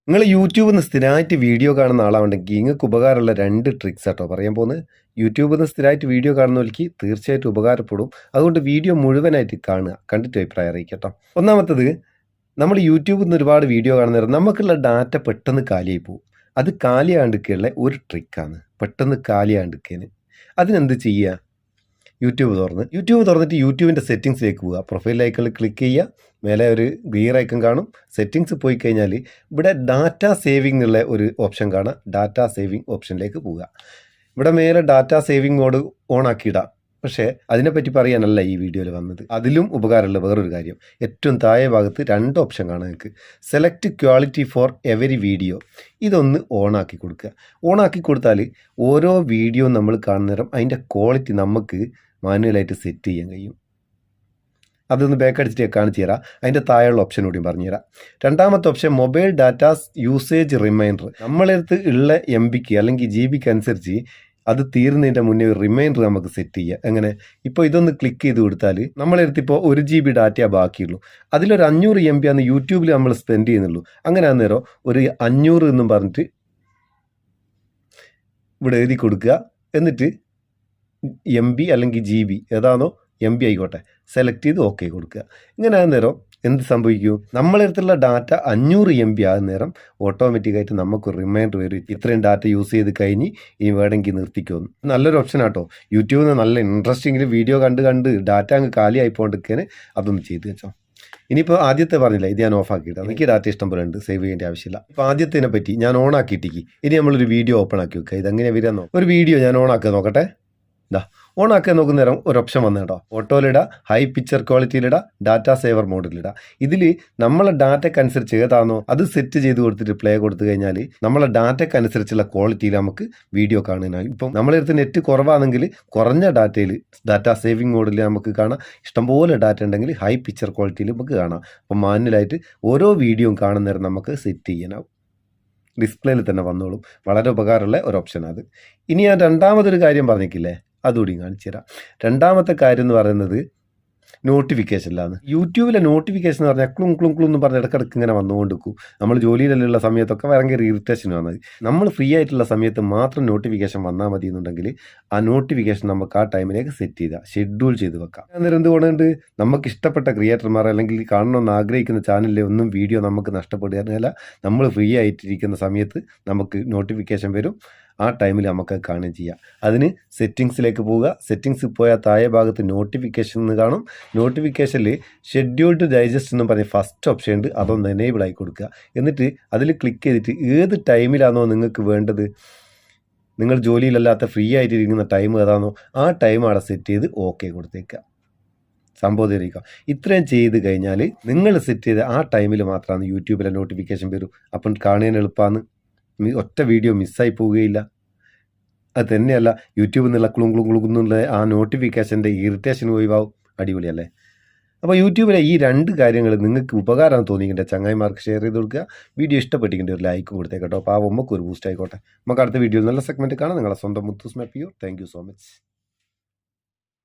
നിങ്ങൾ യൂട്യൂബിൽ നിന്ന് സ്ഥിരമായിട്ട് വീഡിയോ കാണുന്ന ആളാണെങ്കിൽ നിങ്ങൾക്ക് ഉപകാരമുള്ള 2 ട്രിക്സ് ആട്ടോ പറയാൻ പോകുന്നത്. യൂട്യൂബിൽ നിന്ന് സ്ഥിരമായിട്ട് വീഡിയോ കാണുന്നവർക്ക് തീർച്ചയായിട്ടും ഉപകാരപ്പെടും. അതുകൊണ്ട് വീഡിയോ മുഴുവനായിട്ട് കാണുക. കണ്ടിട്ട് അഭിപ്രായം അറിയിക്കുക കേട്ടോ. ഒന്നാമത്തത്, നമ്മൾ യൂട്യൂബിൽ നിന്ന് ഒരുപാട് വീഡിയോ കാണുന്ന നേരം നമുക്കുള്ള ഡാറ്റ പെട്ടെന്ന് കാലിയായി പോകും. അത് കാലിയാണ്ടിക്കുള്ള ഒരു ട്രിക്കാണ്. പെട്ടെന്ന് കാലിയാണ്ടിക്കാന്. അതിനെന്ത് ചെയ്യുക? യൂട്യൂബ് തുറന്നിട്ട് യൂട്യൂബിൻ്റെ സെറ്റിങ്സിലേക്ക് പോവുക. പ്രൊഫൈൽ ഐക്കണിൽ ക്ലിക്ക് ചെയ്യുക. മേലെ ഒരു ഗിയർ ഐക്കൺ കാണും. സെറ്റിങ്സ് പോയി കഴിഞ്ഞാൽ ഇവിടെ ഡാറ്റ സേവിംഗ് എന്നുള്ള ഒരു ഓപ്ഷൻ കാണാം. ഡാറ്റ സേവിംഗ് ഓപ്ഷനിലേക്ക് പോവുക. ഇവിടെ മേലെ ഡാറ്റ സേവിംഗ് മോഡ് ഓൺ ആക്കിയിടാം. പക്ഷേ അതിനെപ്പറ്റി പറയാനല്ല ഈ വീഡിയോയിൽ വന്നത്. അതിലും ഉപകാരമുള്ള വേറൊരു കാര്യം, ഏറ്റവും താഴെ ഭാഗത്ത് 2 ഓപ്ഷൻ കാണാം നിങ്ങൾക്ക്. Select quality for every video. ഇതൊന്ന് ഓണാക്കി കൊടുക്കുക. ഓണാക്കി കൊടുത്താൽ ഓരോ വീഡിയോ നമ്മൾ കാണുന്ന നേരം അതിൻ്റെ ക്വാളിറ്റി നമുക്ക് മാനുവലായിട്ട് സെറ്റ് ചെയ്യാൻ കഴിയും. അതൊന്ന് ബാക്ക് അടിച്ചിട്ട് കാണിച്ചു തരാം. അതിൻ്റെ താഴെയുള്ള ഓപ്ഷൻ കൂടിയും പറഞ്ഞുതരാം. രണ്ടാമത്തെ option mobile data usage reminder. നമ്മളടുത്ത് ഉള്ള MBക്ക് അല്ലെങ്കിൽ GB അനുസരിച്ച് അത് തീരുന്നതിൻ്റെ മുന്നേ ഒരു റിമൈൻഡർ നമുക്ക് സെറ്റ് ചെയ്യുക. എങ്ങനെ? ഇപ്പോൾ ഇതൊന്ന് ക്ലിക്ക് ചെയ്ത് കൊടുത്താൽ നമ്മളടുത്ത് ഇപ്പോൾ 1 GB ഡാറ്റ ബാക്കിയുള്ളൂ. അതിലൊരു 500 MB ആണ് യൂട്യൂബിൽ നമ്മൾ സ്പെൻഡ് ചെയ്യുന്നുള്ളൂ. അങ്ങനെ അന്നേരം ഒരു 500 എന്നും പറഞ്ഞിട്ട് ഇവിടെ എഴുതി കൊടുക്കുക. എന്നിട്ട് MB അല്ലെങ്കിൽ GB ഏതാണോ MB ആയിക്കോട്ടെ സെലക്ട് ചെയ്ത് ഓക്കെ കൊടുക്കുക. ഇങ്ങനെ ആകുന്നേരം എന്ത് സംഭവിക്കും? നമ്മളടുത്തുള്ള ഡാറ്റ 500 MB ആകുന്ന നേരം ഓട്ടോമാറ്റിക്കായിട്ട് നമുക്കൊരു റിമൈൻഡർ വരും, ഇത്രയും ഡാറ്റ യൂസ് ചെയ്ത് കഴിഞ്ഞ് ഈ വേണമെങ്കിൽ നിർത്തിക്കുമെന്ന്. നല്ലൊരു ഓപ്ഷൻ ആട്ടോ. യൂട്യൂബിൽ നിന്ന് നല്ല ഇൻട്രസ്റ്റിംഗിൽ വീഡിയോ കണ്ട് ഡാറ്റ അങ്ങ് കാലിയായി പോകണ്ടിരിക്കാൻ അതൊന്ന് ചെയ്ത് വെച്ചോ. ഇനിയിപ്പോൾ ആദ്യത്തെ പറഞ്ഞില്ല, ഇത് ഞാൻ ഓഫ് ആക്കിയിട്ട് എനിക്ക് ഡാറ്റ ഇഷ്ടം പോലെ ഉണ്ട്, സേവ് ചെയ്യേണ്ട ആവശ്യമില്ല. ഇപ്പോൾ ആദ്യത്തിനെ പറ്റി ഞാൻ ഓൺ ആക്കിയിട്ടേക്ക്. ഇനി നമ്മളൊരു വീഡിയോ ഓപ്പൺ ആക്കി വെക്കുക. ഇതെങ്ങനെ വരാന്നോ? ഒരു വീഡിയോ ഞാൻ ഓൺ ആക്കുക നോക്കട്ടെ. ഓൺ ആക്കാൻ നോക്കുന്ന നേരം ഒരു ഓപ്ഷൻ വന്നു കേട്ടോ. ഫോട്ടോയിലിടുക, ഹൈ പിക്ചർ ക്വാളിറ്റിയിലിടുക, ഡാറ്റ സേവർ മോഡിലിടുക. ഇതിൽ നമ്മളെ ഡാറ്റയ്ക്ക് അനുസരിച്ച് ഏതാണോ അത് സെറ്റ് ചെയ്ത് കൊടുത്തിട്ട് പ്ലേ കൊടുത്തു കഴിഞ്ഞാൽ നമ്മളെ ഡാറ്റയ്ക്ക് അനുസരിച്ചുള്ള ക്വാളിറ്റിയിൽ നമുക്ക് വീഡിയോ കാണാനായി. ഇപ്പം നമ്മളടുത്ത് നെറ്റ് കുറവാണെങ്കിൽ കുറഞ്ഞ ഡാറ്റയിൽ ഡാറ്റ സേവിങ് മോഡിൽ നമുക്ക് കാണാം. ഇഷ്ടംപോലെ ഡാറ്റ ഉണ്ടെങ്കിൽ ഹൈ പിക്ചർ ക്വാളിറ്റിയിൽ നമുക്ക് കാണാം. അപ്പം മാനുവലായിട്ട് ഓരോ വീഡിയോയും കാണുന്ന നേരം നമുക്ക് സെറ്റ് ചെയ്യാനാവും. ഡിസ്പ്ലേയിൽ തന്നെ വന്നോളും. വളരെ ഉപകാരമുള്ള ഒരു ഓപ്ഷൻ അത്. ഇനി ഞാൻ രണ്ടാമതൊരു കാര്യം പറഞ്ഞിട്ടില്ലേ, അതുകൂടി കാണിച്ചു തരാം. രണ്ടാമത്തെ കാര്യം എന്ന് പറയുന്നത് നോട്ടിഫിക്കേഷനിലാണ്. യൂട്യൂബിലെ നോട്ടിഫിക്കേഷൻ എന്ന് പറഞ്ഞാൽ ക്ലും എന്ന് പറഞ്ഞ് ഇടയ്ക്കിടയ്ക്ക് ഇങ്ങനെ വന്നുകൊണ്ടിരിക്കും. നമ്മൾ ജോലിയിലുള്ള സമയത്തൊക്കെ ഭയങ്കര ഇറിറ്റേഷൻ വന്നത്. നമ്മൾ ഫ്രീ ആയിട്ടുള്ള സമയത്ത് മാത്രം നോട്ടിഫിക്കേഷൻ വന്നാൽ മതി എന്നുണ്ടെങ്കിൽ ആ നോട്ടിഫിക്കേഷൻ നമുക്ക് ആ ടൈമിലേക്ക് സെറ്റ് ചെയ്താൽ ഷെഡ്യൂൾ ചെയ്ത് വെക്കാം. അന്നേരം എന്തുകൊണ്ടുണ്ട്, നമുക്ക് ഇഷ്ടപ്പെട്ട ക്രിയേറ്റർമാർ അല്ലെങ്കിൽ കാണണമെന്ന് ആഗ്രഹിക്കുന്ന ചാനലിലെ ഒന്നും വീഡിയോ നമുക്ക് നഷ്ടപ്പെടുകയല്ല. നമ്മൾ ഫ്രീ ആയിട്ടിരിക്കുന്ന സമയത്ത് നമുക്ക് നോട്ടിഫിക്കേഷൻ വരും. ആ ടൈമിൽ നമുക്ക് കാണുകയും ചെയ്യാം. അതിന് സെറ്റിങ്സിലേക്ക് പോവുക. സെറ്റിങ്സ് പോയാൽ താഴെ ഭാഗത്ത് നോട്ടിഫിക്കേഷൻ എന്ന് കാണും. നോട്ടിഫിക്കേഷനിൽ ഷെഡ്യൂൾഡ് ഡൈജസ്റ്റ് എന്ന് പറഞ്ഞ ഫസ്റ്റ് ഓപ്ഷൻ ഉണ്ട്. അതൊന്ന് എനേബിൾ ആയി കൊടുക്കുക. എന്നിട്ട് അതിൽ ക്ലിക്ക് ചെയ്തിട്ട് ഏത് ടൈമിലാണോ നിങ്ങൾക്ക് വേണ്ടത്, നിങ്ങൾ ജോലിയിലല്ലാത്ത ഫ്രീ ആയിട്ടിരിക്കുന്ന ടൈം ഏതാണോ ആ ടൈം അവിടെ സെറ്റ് ചെയ്ത് ഓക്കെ കൊടുത്തേക്കുക. സംഭവത്തിരിക്കുക. ഇത്രയും ചെയ്ത് കഴിഞ്ഞാൽ നിങ്ങൾ സെറ്റ് ചെയ്ത ആ ടൈമിൽ മാത്രമാണ് യൂട്യൂബിലെ നോട്ടിഫിക്കേഷൻ വരും. അപ്പം കാണാൻ എളുപ്പമാണ്. ഒറ്റ വീഡിയോ മിസ്സായി പോവുകയില്ല. അത് തന്നെയല്ല, യൂട്യൂബിൽ നിന്നുള്ള കുളുന്നുള്ള ആ നോട്ടിഫിക്കേഷൻ്റെ ഇറിറ്റേഷൻ ഒഴിവാവും. അടിപൊളിയല്ലേ? അപ്പോൾ യൂട്യൂബിലെ ഈ 2 കാര്യങ്ങൾ നിങ്ങൾക്ക് ഉപകാരം തോന്നിക്കേണ്ട ചങ്ങായിമാർക്ക് ഷെയർ ചെയ്ത് കൊടുക്കുക. വീഡിയോ ഇഷ്ടപ്പെട്ടിരിക്കേണ്ട ഒരു ലൈക്കും കൊടുത്തേക്കട്ടോ. പാവം നമുക്ക് ഒരു ബൂസ്റ്റ് ആയിക്കോട്ടെ. നമുക്ക് അടുത്ത വീഡിയോയിൽ നല്ല സെഗ്മെൻറ്റ് കാണാം. നിങ്ങളെ സ്വന്തം മുത്തൂസ് മാപ്പിയോ. Thank you so much.